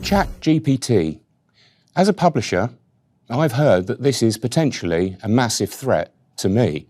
ChatGPT. As a publisher, I've heard that this is potentially a massive threat to me.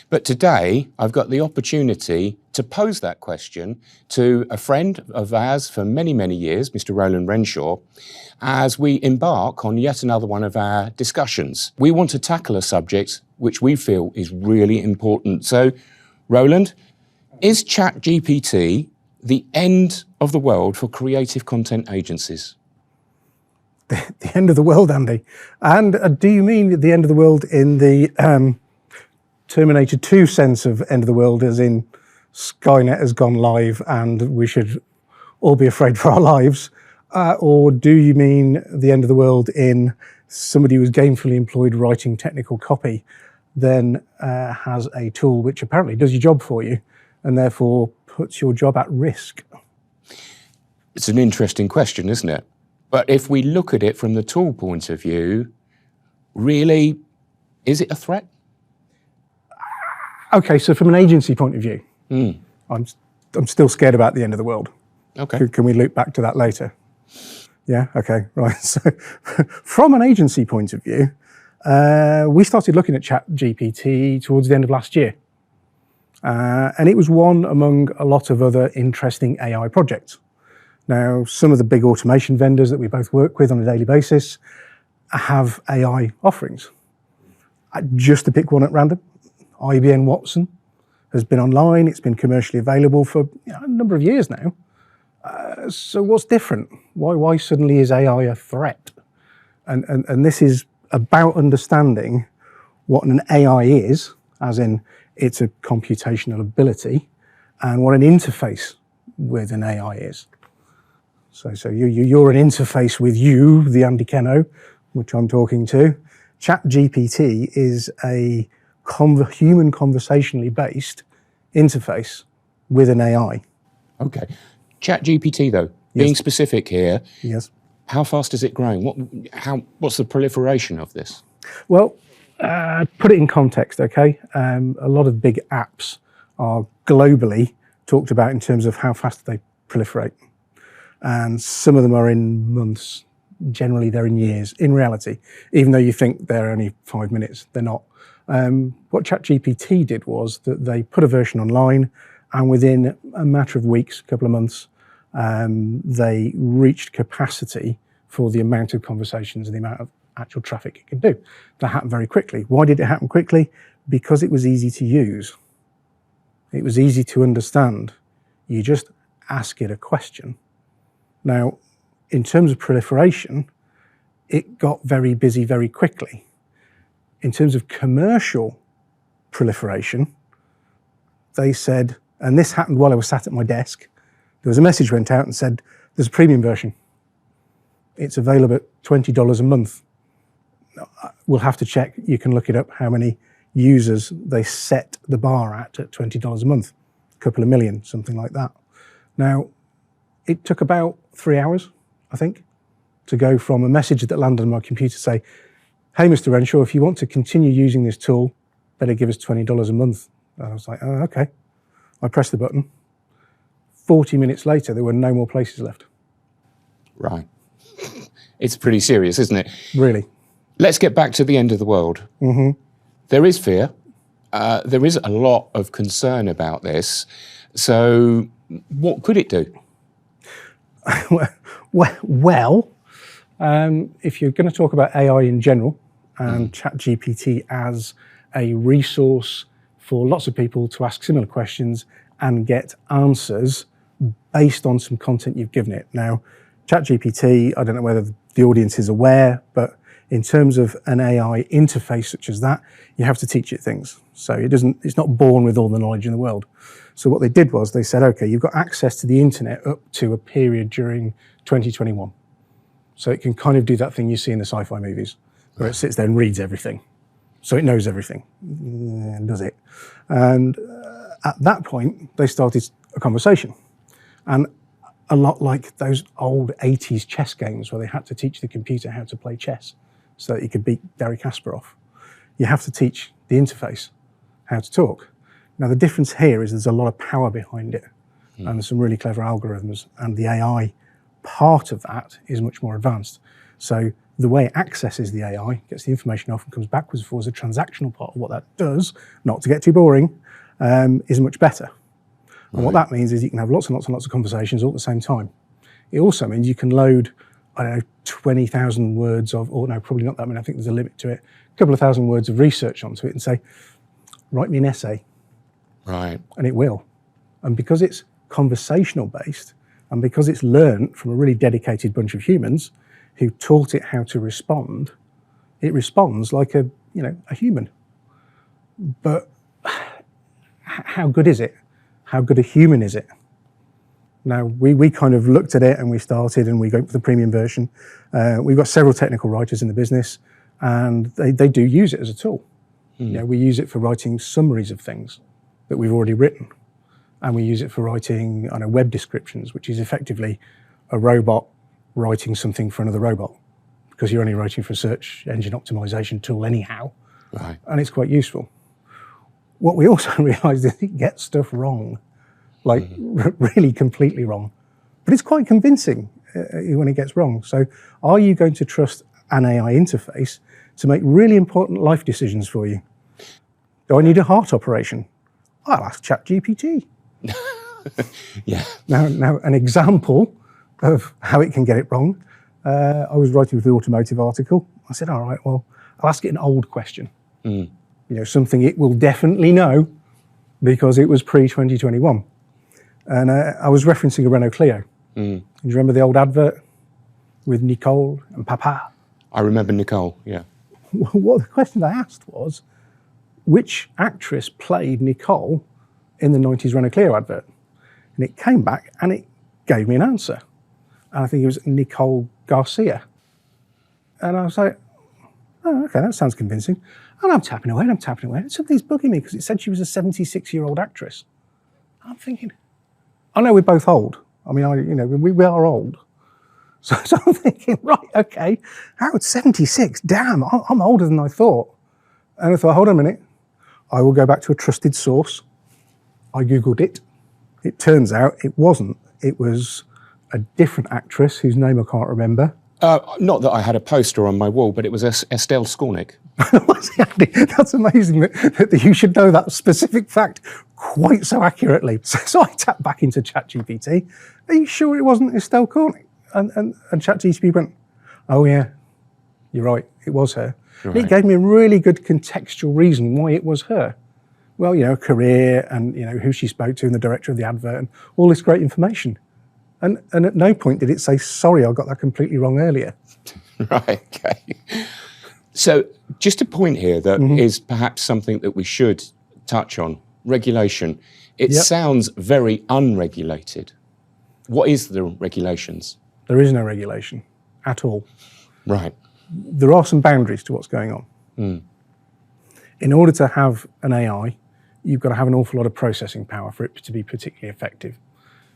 But today, I've got the opportunity to pose that question to a friend of ours for many, many years, Mr. Roland Renshaw, as we embark on yet another one of our discussions. We want to tackle a subject which we feel is really important. So, Roland, is ChatGPT the end of the world for creative content agencies? The end of the world, Andy. And do you mean the end of the world in the Terminator 2 sense of end of the world, as in Skynet has gone live and we should all be afraid for our lives? Or do you mean the end of the world in somebody who's gainfully employed writing technical copy then has a tool which apparently does your job for you and therefore puts your job at risk? It's an interesting question, isn't it? But if we look at it from the tool point of view, really, is it a threat? Okay, so from an agency point of view, I'm still scared about the end of the world. Okay. Can we loop back to that later? Yeah, okay, right. So from an agency point of view, we started looking at ChatGPT towards the end of last year. And it was one among a lot of other interesting AI projects. Now, some of the big automation vendors that we both work with on a daily basis have AI offerings. Just to pick one at random, IBM Watson has been online. It's been commercially available for a number of years now. So what's different? Why suddenly is AI a threat? And this is about understanding what an AI is, as in it's a computational ability, and what an interface with an AI is. So you're an interface with you, the Andy Quenault, which I'm talking to. ChatGPT is a human conversationally based interface with an AI. Okay. ChatGPT, though, being specific here, yes. How fast is it growing? What's the proliferation of this? Well, put it in context, okay? A lot of big apps are globally talked about in terms of how fast they proliferate. And some of them are in months. Generally, they're in years. In reality, even though you think they're only 5 minutes, they're not. What ChatGPT did was that they put a version online, and within a matter of weeks, a couple of months, they reached capacity for the amount of conversations and the amount of actual traffic it can do. That happened very quickly. Why did it happen quickly? Because it was easy to use. It was easy to understand. You just ask it a question. Now, in terms of proliferation, it got very busy very quickly. In terms of commercial proliferation, they said, and this happened while I was sat at my desk, there was a message went out and said, there's a premium version. It's available at $20 a month. We'll have to check. You can look it up, how many users they set the bar at $20 a month. A couple of million, something like that. Now, it took about 3 hours, I think, to go from a message that landed on my computer to say, hey, Mr. Renshaw, if you want to continue using this tool, better give us $20 a month. And I was like, oh, okay. I pressed the button. 40 minutes later, there were no more places left. Right. It's pretty serious, isn't it? Really. Let's get back to the end of the world. Mm-hmm. There is fear. There is a lot of concern about this. So what could it do? Well, if you're going to talk about AI in general and ChatGPT as a resource for lots of people to ask similar questions and get answers based on some content you've given it. Now, ChatGPT, I don't know whether the audience is aware, but in terms of an AI interface such as that, you have to teach it things. So it's not born with all the knowledge in the world. So what they did was they said, okay, you've got access to the internet up to a period during 2021. So it can kind of do that thing you see in the sci-fi movies, where it sits there and reads everything. So it knows everything, does it? And at that point, they started a conversation. And a lot like those old 80s chess games where they had to teach the computer how to play chess so that you could beat Garry Kasparov. You have to teach the interface how to talk. Now, the difference here is there's a lot of power behind it. And there's some really clever algorithms, and the AI part of that is much more advanced. So the way it accesses the AI, gets the information off and comes backwards and forwards, the transactional part of what that does, not to get too boring, is much better. And what that means is you can have lots and lots and lots of conversations all at the same time. It also means you can load, I don't know, 20,000 words of, or no, probably not that many, I think there's a limit to it, a couple of thousand words of research onto it and say, write me an essay. Right. And it will. And because it's conversational based, and because it's learned from a really dedicated bunch of humans who taught it how to respond, it responds like a human. But how good is it? How good a human is it? Now, we kind of looked at it and we started and we go for the premium version. We've got several technical writers in the business and they do use it as a tool. We use it for writing summaries of things that we've already written. And we use it for writing web descriptions, which is effectively a robot writing something for another robot, because you're only writing for a search engine optimization tool anyhow. Right. And it's quite useful. What we also realized is it gets stuff wrong, like really completely wrong. But it's quite convincing when it gets wrong. So are you going to trust an AI interface to make really important life decisions for you? Do I need a heart operation? I'll ask ChatGPT. Yeah. Now, an example of how it can get it wrong. I was writing for the automotive article. I said, all right, well, I'll ask it an old question. Something it will definitely know because it was pre-2021. And I was referencing a Renault Clio. Do you remember the old advert with Nicole and Papa? I remember Nicole, yeah. What the question I asked was, which actress played Nicole in the 90s Renault Clio advert? And it came back and it gave me an answer. And I think it was Nicole Garcia. And I was like, oh, okay, that sounds convincing. And I'm tapping away and I'm tapping away. And something's bugging me because it said she was a 76-year-old actress. I'm thinking, I know we're both old. I mean, we are old. So I'm thinking, right, okay, Howard, 76, damn, I'm older than I thought. And I thought, hold on a minute, I will go back to a trusted source. I Googled it. It turns out it wasn't. It was a different actress whose name I can't remember. Not that I had a poster on my wall, but it was Estelle Skornick. That's amazing that you should know that specific fact quite so accurately. So I tapped back into ChatGPT. Are you sure it wasn't Estelle Skornick? And ChatGPT went, oh yeah, you're right, it was her. Right. It gave me a really good contextual reason why it was her. Well, career and, who she spoke to and the director of the advert and all this great information. And at no point did it say, sorry, I got that completely wrong earlier. Right, okay. So just a point here that is perhaps something that we should touch on, regulation. It sounds very unregulated. What is the regulations? There is no regulation at all. Right. There are some boundaries to what's going on. In order to have an AI, you've got to have an awful lot of processing power for it to be particularly effective.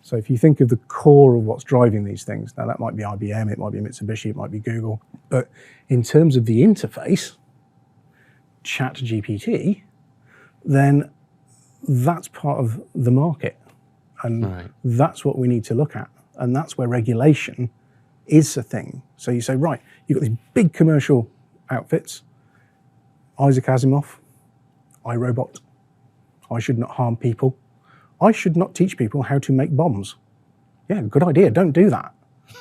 So if you think of the core of what's driving these things, now that might be IBM, it might be Mitsubishi, it might be Google, but in terms of the interface, ChatGPT, then that's part of the market. And that's what we need to look at. And that's where regulation is a thing. So you say, right, you've got these big commercial outfits, Isaac Asimov, iRobot, I should not harm people. I should not teach people how to make bombs. Yeah, good idea, don't do that.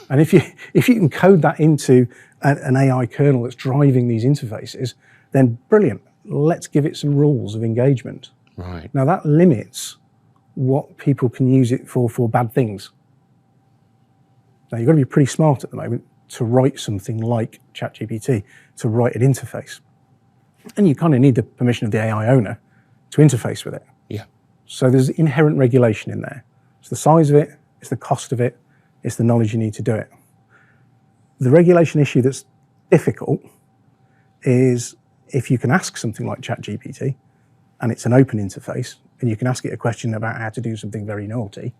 And if you can code that into an AI kernel that's driving these interfaces, then brilliant, let's give it some rules of engagement. Right. Now that limits what people can use it for bad things. Now you've got to be pretty smart at the moment to write something like ChatGPT, to write an interface. And you kind of need the permission of the AI owner to interface with it. Yeah. So there's inherent regulation in there. It's the size of it, it's the cost of it, it's the knowledge you need to do it. The regulation issue that's difficult is if you can ask something like ChatGPT and it's an open interface and you can ask it a question about how to do something very naughty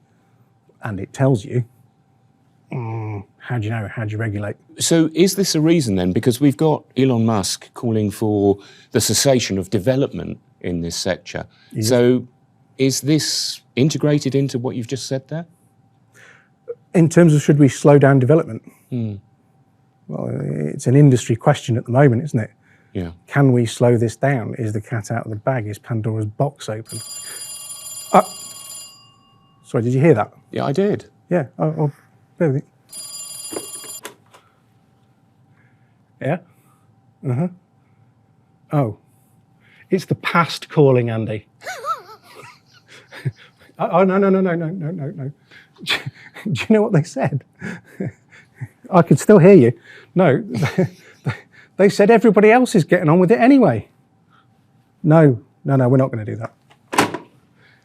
and it tells you, how do you know? How do you regulate? So is this a reason then? Because we've got Elon Musk calling for the cessation of development in this sector. Yes. So is this integrated into what you've just said there? In terms of should we slow down development? Well, it's an industry question at the moment, isn't it? Yeah. Can we slow this down? Is the cat out of the bag? Is Pandora's box open? Sorry, did you hear that? Yeah, I did. Yeah. Oh, bear with me. Yeah? Oh. It's the past calling, Andy. Oh, no. Do you know what they said? I could still hear you. No, they said everybody else is getting on with it anyway. No, we're not going to do that.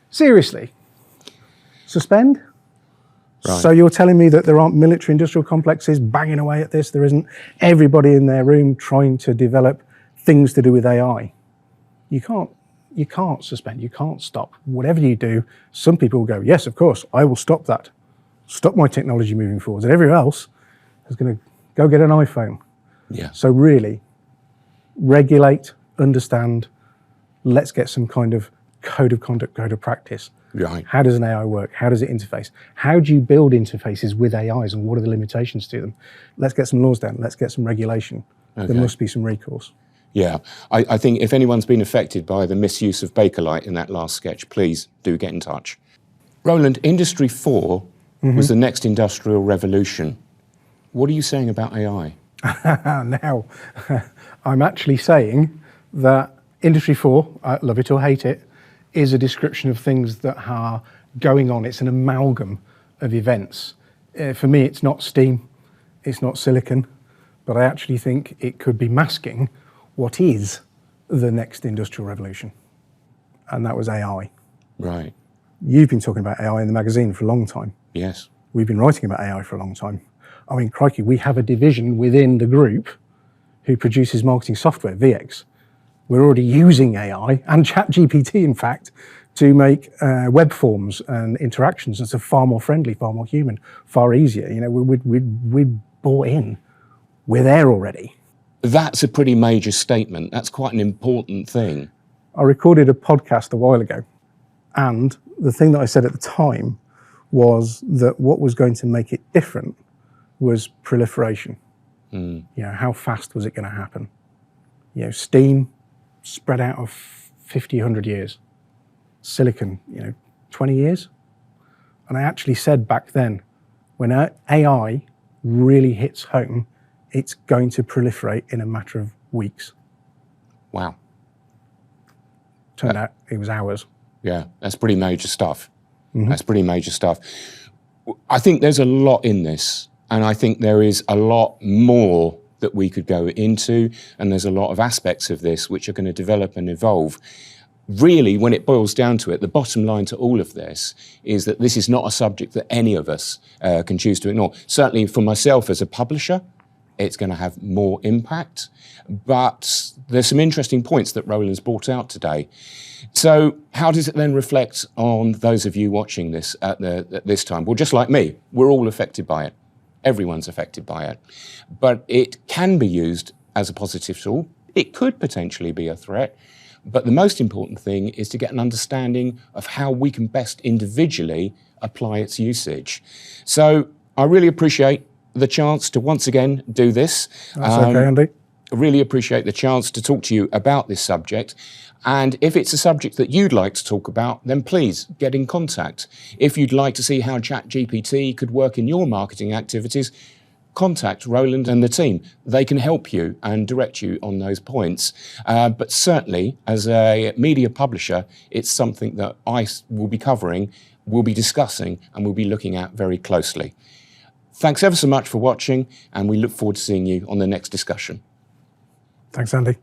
Seriously? Suspend? Right. So you're telling me that there aren't military industrial complexes banging away at this? There isn't everybody in their room trying to develop things to do with AI? You can't suspend, you can't stop. Whatever you do, some people will go, yes, of course, I will stop that. Stop my technology moving forward. And everyone else is going to go get an iPhone. Yeah. So really, regulate, understand, let's get some kind of code of conduct, code of practice. Right. How does an AI work? How does it interface? How do you build interfaces with AIs and what are the limitations to them? Let's get some laws down. Let's get some regulation. Okay. There must be some recourse. Yeah, I think if anyone's been affected by the misuse of Bakelite in that last sketch, please do get in touch. Roland, Industry 4 was the next industrial revolution. What are you saying about AI? Now, I'm actually saying that Industry 4, love it or hate it, is a description of things that are going on. It's an amalgam of events. For me, it's not steam, it's not silicon, but I actually think it could be masking what is the next industrial revolution. And that was AI. Right. You've been talking about AI in the magazine for a long time. Yes. We've been writing about AI for a long time. I mean, crikey, we have a division within the group who produces marketing software, VX. We're already using AI and ChatGPT, in fact, to make web forms and interactions that are far more friendly, far more human, far easier. You know, we bought in. We're there already. That's a pretty major statement. That's quite an important thing. I recorded a podcast a while ago, and the thing that I said at the time was that what was going to make it different was proliferation. You know, how fast was it going to happen? You know, steam spread out of 50, 100 years. Silicon, 20 years. And I actually said back then, when AI really hits home, it's going to proliferate in a matter of weeks. Wow. Turned out it was hours. Yeah, that's pretty major stuff. That's pretty major stuff. I think there's a lot in this, and I think there is a lot more that we could go into, and there's a lot of aspects of this which are going to develop and evolve. Really, when it boils down to it, the bottom line to all of this is that this is not a subject that any of us can choose to ignore. Certainly for myself as a publisher, it's going to have more impact. But there's some interesting points that Roland's brought out today. So how does it then reflect on those of you watching this at this time? Well, just like me, we're all affected by it. Everyone's affected by it. But it can be used as a positive tool. It could potentially be a threat. But the most important thing is to get an understanding of how we can best individually apply its usage. So I really appreciate the chance to once again do this. That's okay, Andy. I really appreciate the chance to talk to you about this subject. And if it's a subject that you'd like to talk about, then please get in contact. If you'd like to see how ChatGPT could work in your marketing activities, contact Roland and the team. They can help you and direct you on those points. But certainly, as a media publisher, it's something that I will be covering, will be discussing, and will be looking at very closely. Thanks ever so much for watching, and we look forward to seeing you on the next discussion. Thanks, Andy.